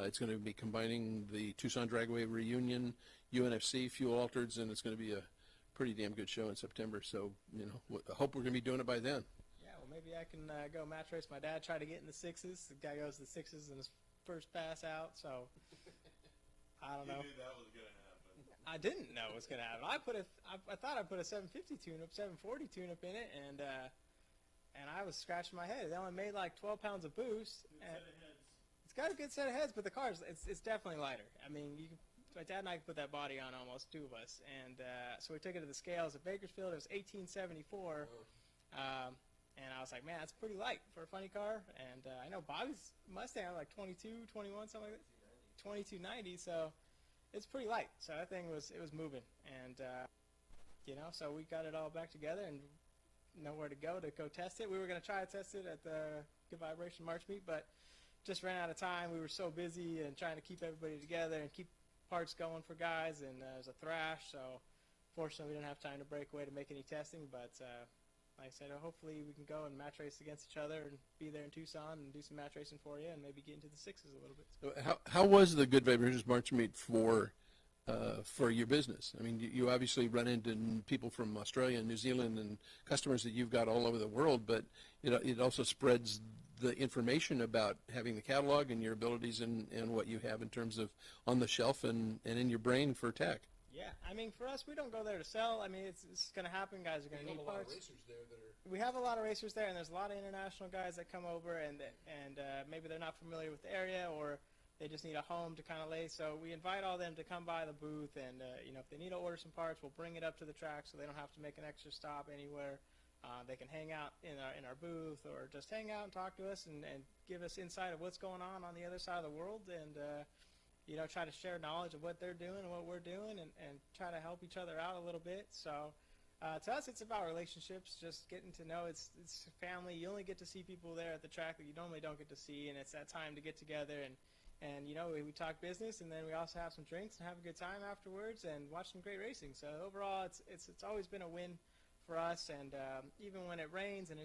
A: it's going to be combining the Tucson Dragway Reunion, UNFC, Fuel Altereds, and it's going to be a pretty damn good show in September. So I hope we're going to be doing it by then.
E: Yeah, well maybe I can go match race. My dad tried to get in the sixes. The guy goes to the sixes in his first pass out. So I don't know.
B: You knew that was going to happen.
E: I didn't know it was going to happen. I thought I put a 750 tune-up, 740 tune-up in it, and I was scratching my head. They only made like 12 pounds of boost. It's got a good set of heads, but the car's it's definitely lighter. I mean, my dad and I could put that body on almost, two of us, and so we took it to the scales at Bakersfield. It was 1874, and I was like, man, that's pretty light for a funny car. And I know Bobby's Mustang was like 22, 21, something like that, 2290. So it's pretty light. So that thing was moving, and so we got it all back together and nowhere to go test it. We were going to try to test it at the Good Vibration March meet, but just ran out of time. We were so busy and trying to keep everybody together and keep parts going for guys, and there was a thrash, so fortunately we didn't have time to break away to make any testing, but like I said, hopefully we can go and match race against each other and be there in Tucson and do some match racing for you and maybe get into the sixes a little bit.
A: So how was the Good Vibrations March meet for your business? I mean, you obviously run into people from Australia and New Zealand and customers that you've got all over the world, but it also spreads the information about having the catalog and your abilities and what you have in terms of on the shelf and in your brain for tech.
E: Yeah, I mean, for us, we don't go there to sell. I mean, it's going to happen. Guys are going to need parts. We have a lot of racers there, and there's a lot of international guys that come over, and maybe they're not familiar with the area, or they just need a home to kind of lay. So we invite all them to come by the booth, and if they need to order some parts, we'll bring it up to the track so they don't have to make an extra stop anywhere. They can hang out in our booth, or just hang out and talk to us and give us insight of what's going on the other side of the world, and try to share knowledge of what they're doing and what we're doing, and try to help each other out a little bit. So to us, it's about relationships, just getting to know. It's family. You only get to see people there at the track that you normally don't get to see, and it's that time to get together and we talk business, and then we also have some drinks and have a good time afterwards and watch some great racing. So overall, it's always been a win for us, and even when it rains, and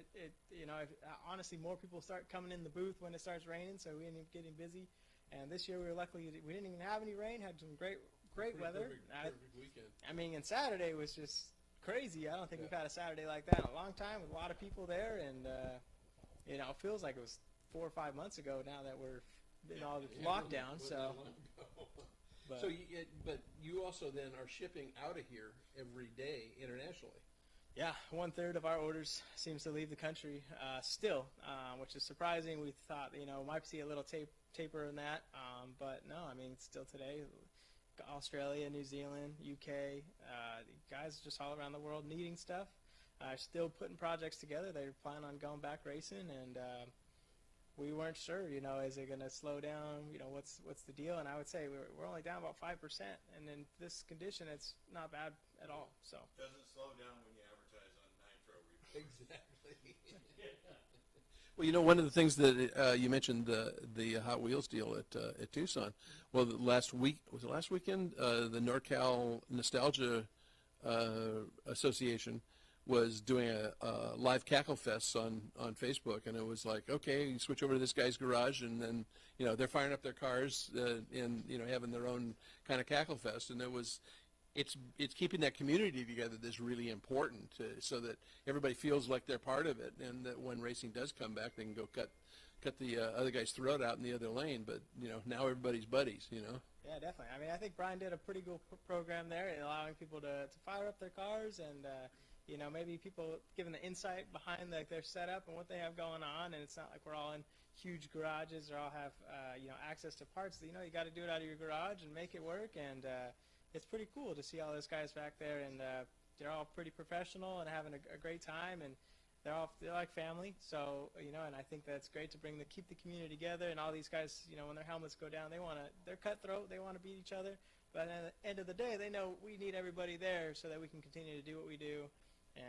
E: honestly, more people start coming in the booth when it starts raining, so we end up getting busy. And this year we were lucky; we didn't even have any rain. Had some great weather.
A: Perfect weekend.
E: I mean, and Saturday was just crazy. I don't think we've had a Saturday like that in a long time, with a lot of people there, and it feels like it was 4 or 5 months ago now that we're in all the lockdown. So.
A: But you also then are shipping out of here every day internationally.
E: Yeah, 1/3 of our orders seems to leave the country still, which is surprising. We thought, might see a little taper in that, but no, I mean, still today, Australia, New Zealand, UK, guys just all around the world needing stuff, still putting projects together. They're planning on going back racing, and we weren't sure, is it going to slow down? What's the deal? And I would say we're only down about 5%, and in this condition, it's not bad at all. So
B: Doesn't slow down when you advertise on Nitro.
A: Exactly. Well, one of the things that you mentioned, the Hot Wheels deal at Tucson. Well, last weekend, the NorCal Nostalgia Association was doing a live cackle fest on Facebook, and it was like, okay, you switch over to this guy's garage, and then they're firing up their cars and having their own kind of cackle fest, and it was it's keeping that community together that's really important, so that everybody feels like they're part of it, and that when racing does come back, they can go cut the other guy's throat out in the other lane. But now everybody's buddies.
E: Yeah, definitely. I mean, I think Brian did a pretty good program there in allowing people to fire up their cars and, maybe people giving the insight behind their setup and what they have going on. And it's not like we're all in huge garages or all have, access to parts. You got to do it out of your garage and make it work. And it's pretty cool to see all those guys back there. And they're all pretty professional and having a great time. And they're like family. So, and I think that's great to keep the community together. And all these guys, when their helmets go down, they're cutthroat. They want to beat each other. But at the end of the day, they know we need everybody there so that we can continue to do what we do.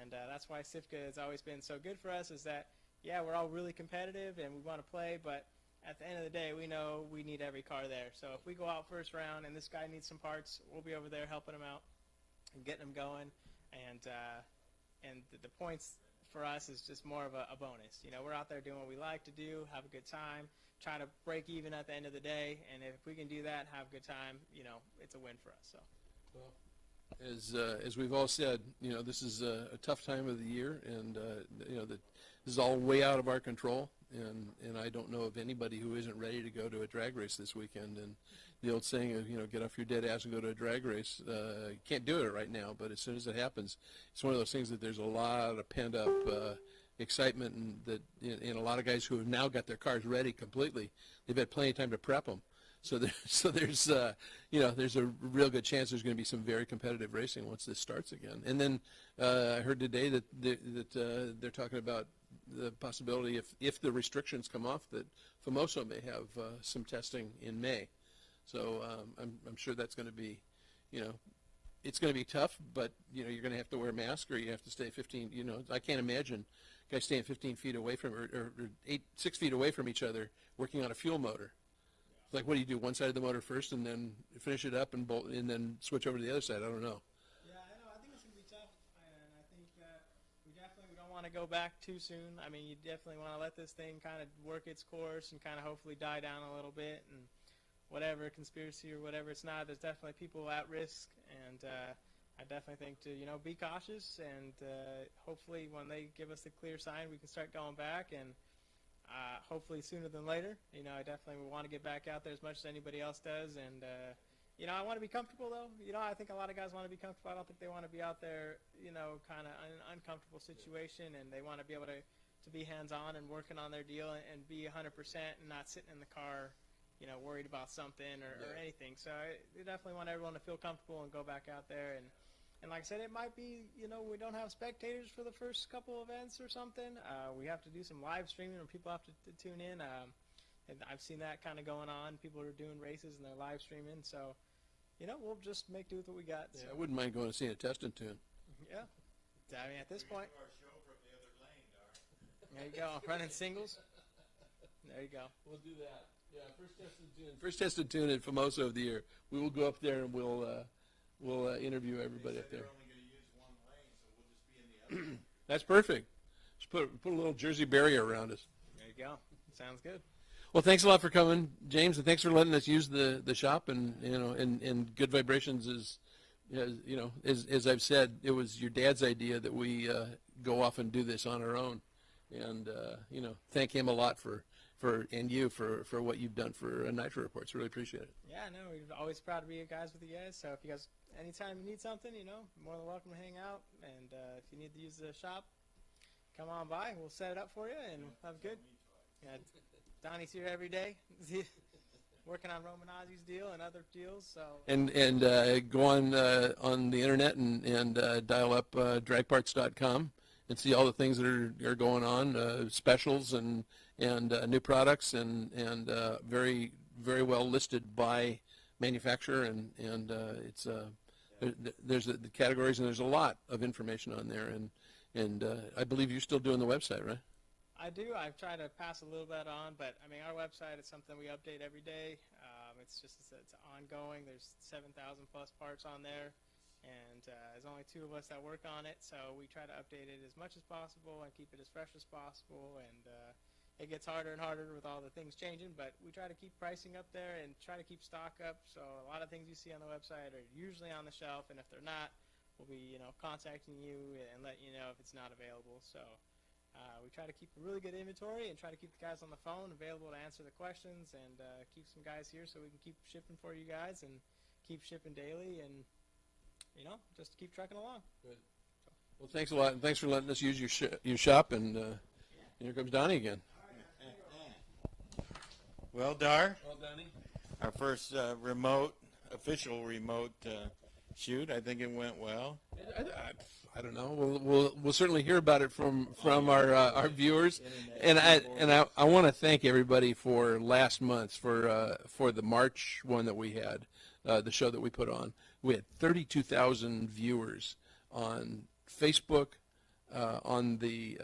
E: And that's why SIFCA has always been so good for us, is that, yeah, we're all really competitive and we want to play, but at the end of the day, we know we need every car there. So if we go out first round and this guy needs some parts, we'll be over there helping him out and getting him going. And the points for us is just more of a bonus. We're out there doing what we like to do, have a good time, try to break even at the end of the day. And if we can do that, have a good time, it's a win for us. So.
A: Well, as we've all said, this is a tough time of the year, and this is all way out of our control. And I don't know of anybody who isn't ready to go to a drag race this weekend. And the old saying of get off your dead ass and go to a drag race. You can't do it right now, but as soon as it happens, it's one of those things that there's a lot of pent up excitement, and that a lot of guys who have now got their cars ready completely. They've had plenty of time to prep them. So there's a real good chance there's going to be some very competitive racing once this starts again. And then I heard today that they're talking about the possibility, if the restrictions come off, that Famoso may have some testing in May. So I'm sure that's going to be, it's going to be tough, but you're going to have to wear a mask, or you have to stay 15. I can't imagine guys staying 15 feet away from, or 6 feet away from each other, working on a fuel motor. Like, what do you do? One side of the motor first, and then finish it up, and bolt, and then switch over to the other side. I don't know.
E: Yeah, I know. I think it's gonna be tough, and I think we don't want to go back too soon. I mean, you definitely want to let this thing kind of work its course and kind of hopefully die down a little bit, and whatever conspiracy or whatever it's not, there's definitely people at risk, and I definitely think to be cautious, and hopefully when they give us the clear sign, we can start going back, and hopefully sooner than later. I definitely want to get back out there as much as anybody else does, and I want to be comfortable though. I think a lot of guys want to be comfortable. I don't think they want to be out there, kind of in an uncomfortable situation, and they want to be able to be hands-on and working on their deal and be 100% and not sitting in the car, worried about something or anything. So I definitely want everyone to feel comfortable and go back out there. And like I said, it might be, we don't have spectators for the first couple events or something. We have to do some live streaming, or people have to tune in. And I've seen that kind of going on. People are doing races and they're live streaming. So, we'll just make do with what we got.
A: Yeah,
E: So.
A: I wouldn't mind going to see a test and tune.
E: Yeah. I mean, at this point. There you go. Running singles. There you go.
A: We'll do that. Yeah, first test and tune at Famoso of the year. We will go up there and we'll interview everybody up there. That's perfect. Just put a little Jersey barrier around us.
E: There you go. Sounds good.
A: Well, thanks a lot for coming, James, and thanks for letting us use the shop. And and Good Vibrations is, as I've said, it was your dad's idea that we go off and do this on our own. And thank him a lot for what you've done for Nitro Reports. Really appreciate it.
E: Yeah, no, we're always proud to be guys with you guys. So if you guys, anytime you need something, more than welcome to hang out. And if you need to use the shop, come on by. We'll set it up for you and have good. Yeah, Donnie's here every day, working on Romanazzi's deal and other deals. So
A: and go on the internet and dial up dragparts.com and see all the things that are going on, specials and new products, and very, very well listed by manufacturer, and it's there's the categories, and there's a lot of information on there, and I believe you're still doing the website, right?
E: I do. I've tried to pass a little bit on, but I mean, our website is something we update every day. It's ongoing. There's 7,000 plus parts on there, and there's only 2 of us that work on it, so we try to update it as much as possible and keep it as fresh as possible. And it gets harder and harder with all the things changing, but we try to keep pricing up there and try to keep stock up. So a lot of things you see on the website are usually on the shelf, and if they're not, we'll be contacting you and letting you know if it's not available. So we try to keep a really good inventory and try to keep the guys on the phone available to answer the questions, and keep some guys here so we can keep shipping for you guys and keep shipping daily, and just keep trucking along.
A: Good. Well, thanks a lot, and thanks for letting us use your shop. And here comes Donnie again.
B: Well, Darr,
A: Well, Donnie.
B: our first official remote shoot. I think it went well.
A: I don't know. We'll certainly hear about it from our viewers, and I want to thank everybody for last month for the March one that we had, the show that we put on. We had 32,000 viewers on Facebook, on the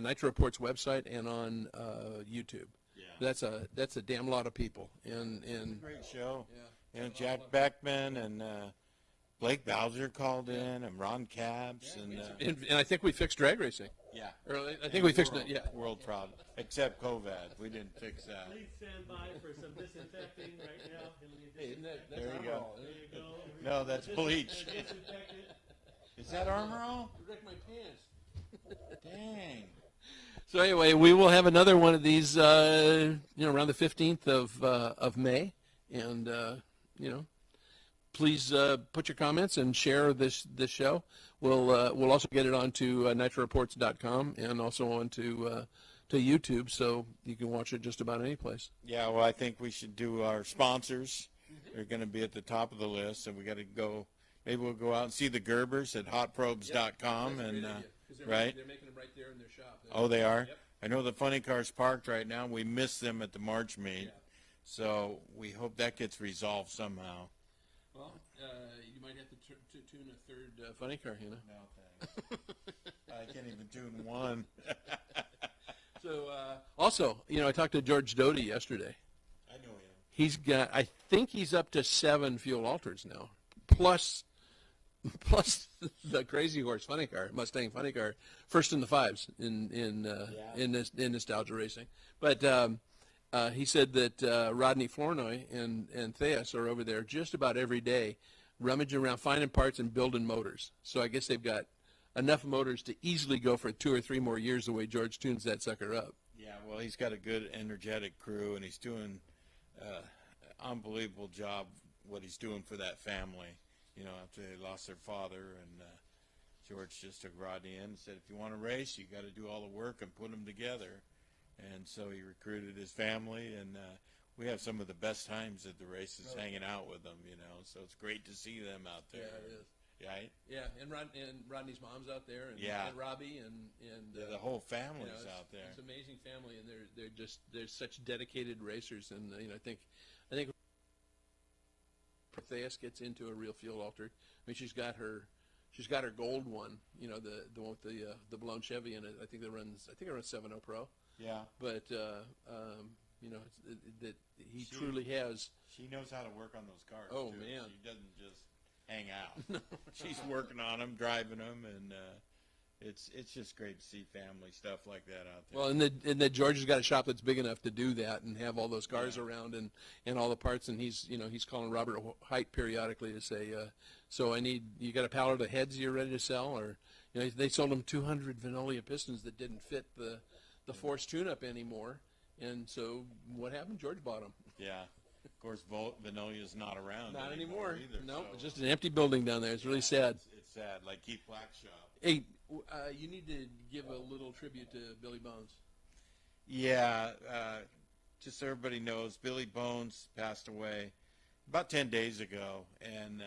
A: Nitro Reports website, and on YouTube. Yeah. That's a damn lot of people. And
B: Great show.
A: Yeah.
B: Jack Beckman and Blake Bowser called in, and Ron Cabs,
A: and I think we fixed drag racing.
B: yeah,
A: Or I think we fixed it. Yeah.
B: world problem, except COVID. We didn't fix that.
D: Please stand by for some disinfecting right now.
A: Hey, isn't that, that's
B: There you go.
A: alcohol.
D: There you go.
B: No, that's bleach.
D: Disinfect it.
B: Is that Armor All?
A: You wrecked my pants.
B: Dang.
A: So anyway, we will have another one of these, around the 15th of May, and please put your comments and share this show. We'll also get it onto nitroreports.com and also onto to YouTube, so you can watch it just about any place.
B: Yeah, well, I think we should do our sponsors. They're going to be at the top of the list, and we got to go. Maybe we'll go out and see the Gerbers at hotprobes.com, and right.
A: They're making them right there in their shop.
B: Oh, they are?
A: Yep.
B: I know the funny car's parked right now. We missed them at the March meet.
A: Yeah.
B: So we hope that gets resolved somehow.
A: Well, you might have to tune a third funny car,
B: No, thanks. I can't even tune one.
A: So also, I talked to George Doty yesterday.
B: I know him.
A: He's got, I think he's up to 7 fuel alters now, plus the Crazy Horse funny car, Mustang funny car, first in the 5s in nostalgia racing. But he said that Rodney Flournoy and Theus are over there just about every day, rummaging around, finding parts and building motors. So I guess they've got enough motors to easily go for 2 or 3 more years the way George tunes that sucker up.
B: Yeah, well, he's got a good, energetic crew, and he's doing unbelievable job what he's doing for that family. After they lost their father, and George just took Rodney in and said, if you want to race, you got to do all the work and put them together. And so he recruited his family, and we have some of the best times at the races hanging out with them, So it's great to see them out there.
A: Yeah, it is.
B: Right?
A: Yeah, and Rodney's mom's out there, and,
B: Yeah.
A: and Robbie, and
B: The whole family's
A: it's,
B: out there.
A: It's an amazing family, and they're such dedicated racers, and I think Theus gets into a real fuel alter. I mean, she's got her gold one, the one with the blown Chevy in it. I think it runs 7.0 Pro.
B: Yeah.
A: But that he truly has.
B: She knows how to work on those cars.
A: Oh,
B: too.
A: man.
B: She doesn't just hang out. She's working on them, driving them, and it's just great to see family stuff like that out there.
A: Well, and that George has got a shop that's big enough to do that and have all those cars around and all the parts. And he's calling Robert Height periodically to say, so you got a pallet of heads you're ready to sell, or they sold him 200 Venolia pistons that didn't fit the Force tune-up anymore. And so what happened? George bought them.
B: Yeah. Of course, Vanolia's not around
A: Not anymore.
B: either.
A: No,
B: so
A: it's just an empty building down there. It's really sad.
B: It's sad, like Keith Black's shop.
A: Hey, you need to give a little tribute to Billy Bones.
B: Yeah, just so everybody knows, Billy Bones passed away about 10 days ago, and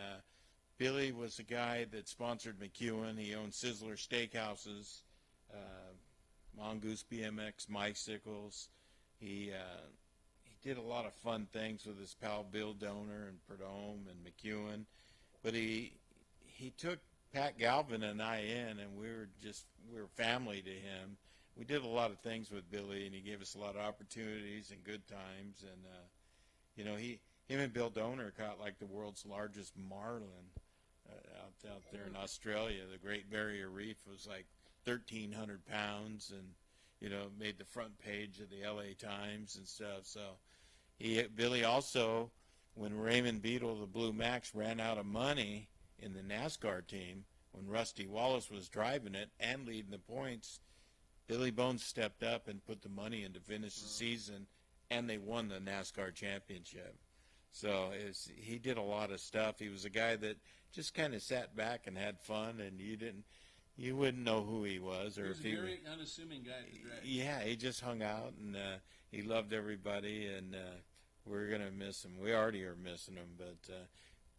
B: Billy was the guy that sponsored McEwen. He owned Sizzler Steakhouses, Mongoose BMX bicycles. He did a lot of fun things with his pal Bill Donor and Perdome and McEwen, but he took Pat Galvin and I in, and we were family to him. We did a lot of things with Billy, and he gave us a lot of opportunities and good times. And him and Bill Donor caught like the world's largest marlin out there in Australia. The Great Barrier Reef was like 1,300 pounds, and made the front page of the LA Times and stuff. So Billy also, when Raymond Beetle, the Blue Max, ran out of money in the NASCAR team, when Rusty Wallace was driving it and leading the points, Billy Bones stepped up and put the money in to finish the season, and they won the NASCAR championship. So he did a lot of stuff. He was a guy that just kind of sat back and had fun, and you wouldn't know who he was, or
A: He was
B: if
A: a very unassuming guy at the drag.
B: Yeah, he just hung out, and he loved everybody, and we're gonna miss him. We already are missing him, but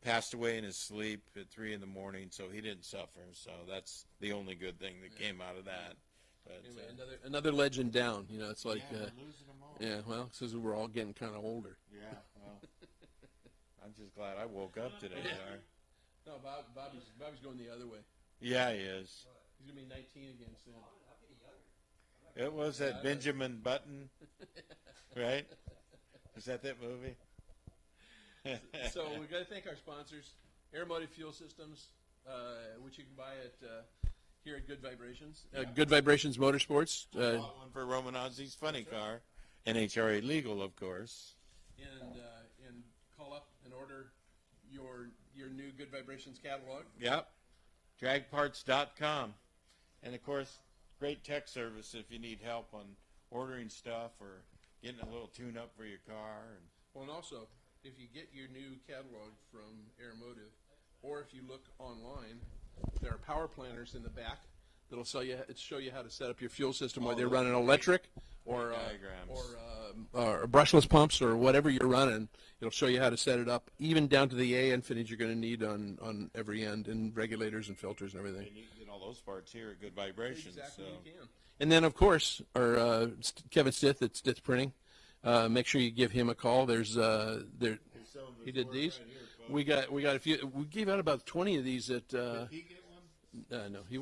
B: passed away in his sleep at 3 a.m, so he didn't suffer. So that's the only good thing that came out of that. But
A: Anyway, another legend down. It's like,
B: we're losing them all.
A: yeah, well, because we're all getting kind of older.
B: Yeah, well, I'm just glad I woke up today, Darr.
A: No, Bobby's going the other way.
B: Yeah, he is.
A: He's gonna be 19 again soon.
B: It was that Benjamin Button, right? Is that movie?
A: So we've got to thank our sponsors, Aeromotive Fuel Systems, which you can buy at here at Good Vibrations. Good Vibrations Motorsports.
B: Bought one for Romanazzi's funny car, NHRA legal, of course.
A: And call up and order your new Good Vibrations catalog.
B: Yep. Dragparts.com. And, of course, great tech service if you need help on ordering stuff or getting a little tune-up for your car.
A: Well, and also, if you get your new catalog from Aeromotive, or if you look online, there are power planners in the back that'll show you how to set up your fuel system, whether you're running electric or brushless pumps or whatever you're running. It'll show you how to set it up, even down to the A fittings you're going to need on every end, and regulators and filters and everything.
B: And you can get all those parts here at Good Vibrations.
A: Exactly,
B: So.
A: you can. And then, of course, our Kevin Stith at Stith Printing. Make sure you give him a call. He did these. We got a few. We gave out about 20 of these at.
B: Did he get one?
A: No, he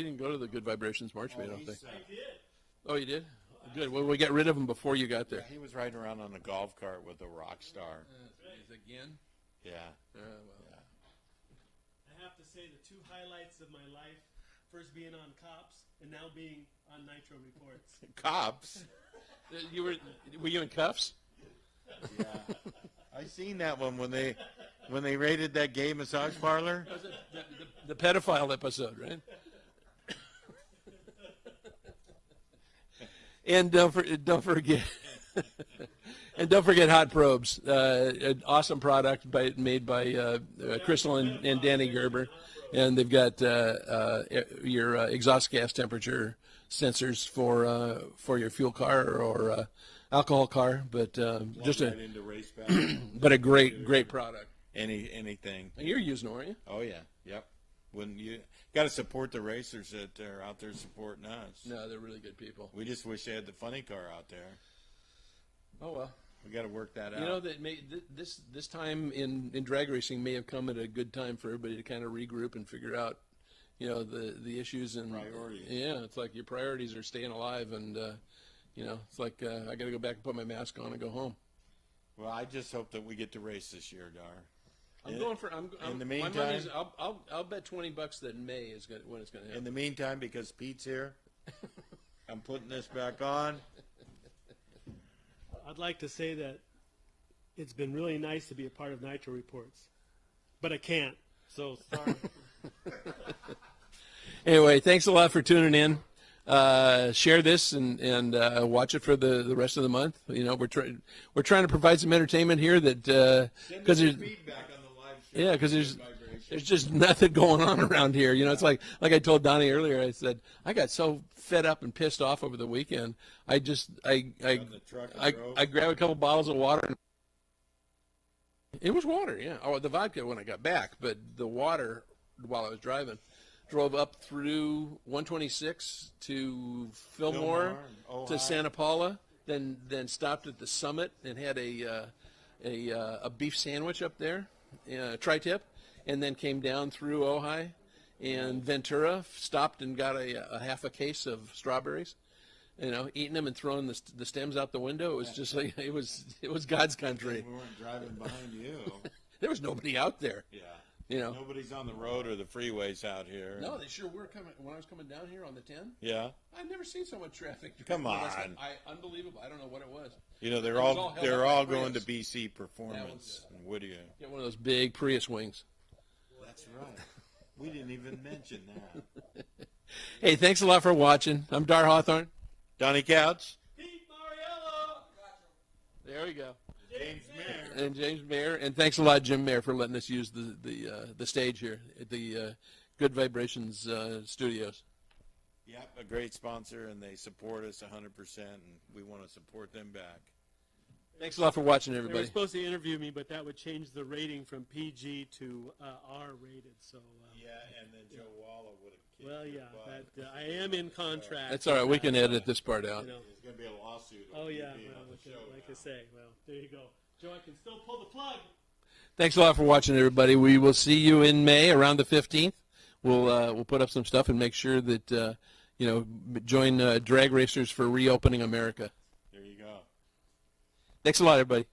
A: didn't go to the Good Vibrations March meeting, I don't think.
D: I did.
A: Oh, you did? Good. Well, we got rid of them before you got there.
B: He was riding around on a golf cart with a rock star.
A: Again?
B: Yeah.
A: Well.
D: I have to say the two highlights of my life, first being on Cops and now being on Nitro Reports.
B: Cops?
A: Were you in cuffs?
B: Yeah. I seen that one when they raided that gay massage parlor.
A: Was it the pedophile episode, right? And don't forget, and don't forget Hot Probes, an awesome product made by Crystal and Danny Gerber, and they've got your exhaust gas temperature sensors for your fuel car or alcohol car, but just
B: Right into race back.
A: but a great product.
B: Anything.
A: And you're using them, aren't you?
B: Oh yeah. Yep. When you got to support the racers that are out there supporting us.
A: No, they're really good people.
B: We just wish they had the funny car out there.
A: Oh well.
B: We got to work that out.
A: You know that this time in drag racing may have come at a good time for everybody to kind of regroup and figure out, the issues and
B: Priorities.
A: Yeah, it's like your priorities are staying alive, and it's like I got to go back and put my mask on and go home.
B: Well, I just hope that we get to race this year, Darr.
A: I'm going for.
B: In the
A: my
B: meantime-
A: money's- I'll bet $20 that May is when it's going to happen.
B: In the meantime, because Pete's here, I'm putting this back on.
D: I'd like to say that it's been really nice to be a part of Nitro Reports, but I can't. So sorry.
A: Anyway, thanks a lot for tuning in. Share this and watch it for the rest of the month. We're trying to provide some entertainment here that because
B: feedback on the live show.
A: yeah, because there's just nothing going on around here. It's like I told Donnie earlier. I said I got so fed up and pissed off over the weekend. I
B: the truck and drove.
A: I grabbed a couple bottles of water. And it was water, yeah. Oh, the vodka when I got back, but the water while I was driving. Drove up through 126 to Fillmore
B: and
A: to
B: Ojai.
A: Santa Paula, then stopped at the Summit and had a beef sandwich up there, tri-tip, and then came down through Ojai and Ventura, stopped and got a half a case of strawberries, eating them and throwing the stems out the window. It was just like it was God's country.
B: We weren't driving behind you.
A: There was nobody out there.
B: Yeah.
A: You know.
B: Nobody's on the road or the freeways out here.
A: No, they sure were coming when I was coming down here on the 10.
B: Yeah.
A: I've never seen so much traffic.
B: Come
A: When I said,
B: on.
A: Unbelievable. I don't know what it was.
B: You know, they're
A: It was
B: all
A: all held
B: they're
A: up by
B: all going to
A: Prius.
B: BC Performance in Whittier.
A: Get one of those big Prius wings.
B: That's right. We didn't even mention that.
A: Hey, thanks a lot for watching. I'm Darr Hawthorne.
B: Donnie Couch.
D: Pete Mariello.
A: There we go.
B: James Mayer.
A: And James Mayer, and thanks a lot, Jim Mayer, for letting us use the stage here at the Good Vibrations studios.
B: Yep, a great sponsor, and they support us 100%, and we want to support them back.
A: Thanks a lot for watching,
D: They were
A: everybody.
D: supposed to interview me, but that would change the rating from PG to R rated. So,
B: Yeah, and then Joe Walla would have kicked
D: well,
B: your
D: yeah,
B: butt.
D: that I am in contract.
A: That's all right. We
D: with
A: can
D: that,
A: edit this part out.
D: You know.
B: There's going to be a lawsuit.
D: Oh yeah,
B: being
D: well,
B: on the show
D: like
B: now.
D: I say, well, there you go. Joe, I can still pull the plug.
A: Thanks a lot for watching, everybody. We will see you in May around the 15th. We'll put up some stuff and make sure that join drag racers for reopening America.
B: There you go.
A: Thanks a lot, everybody.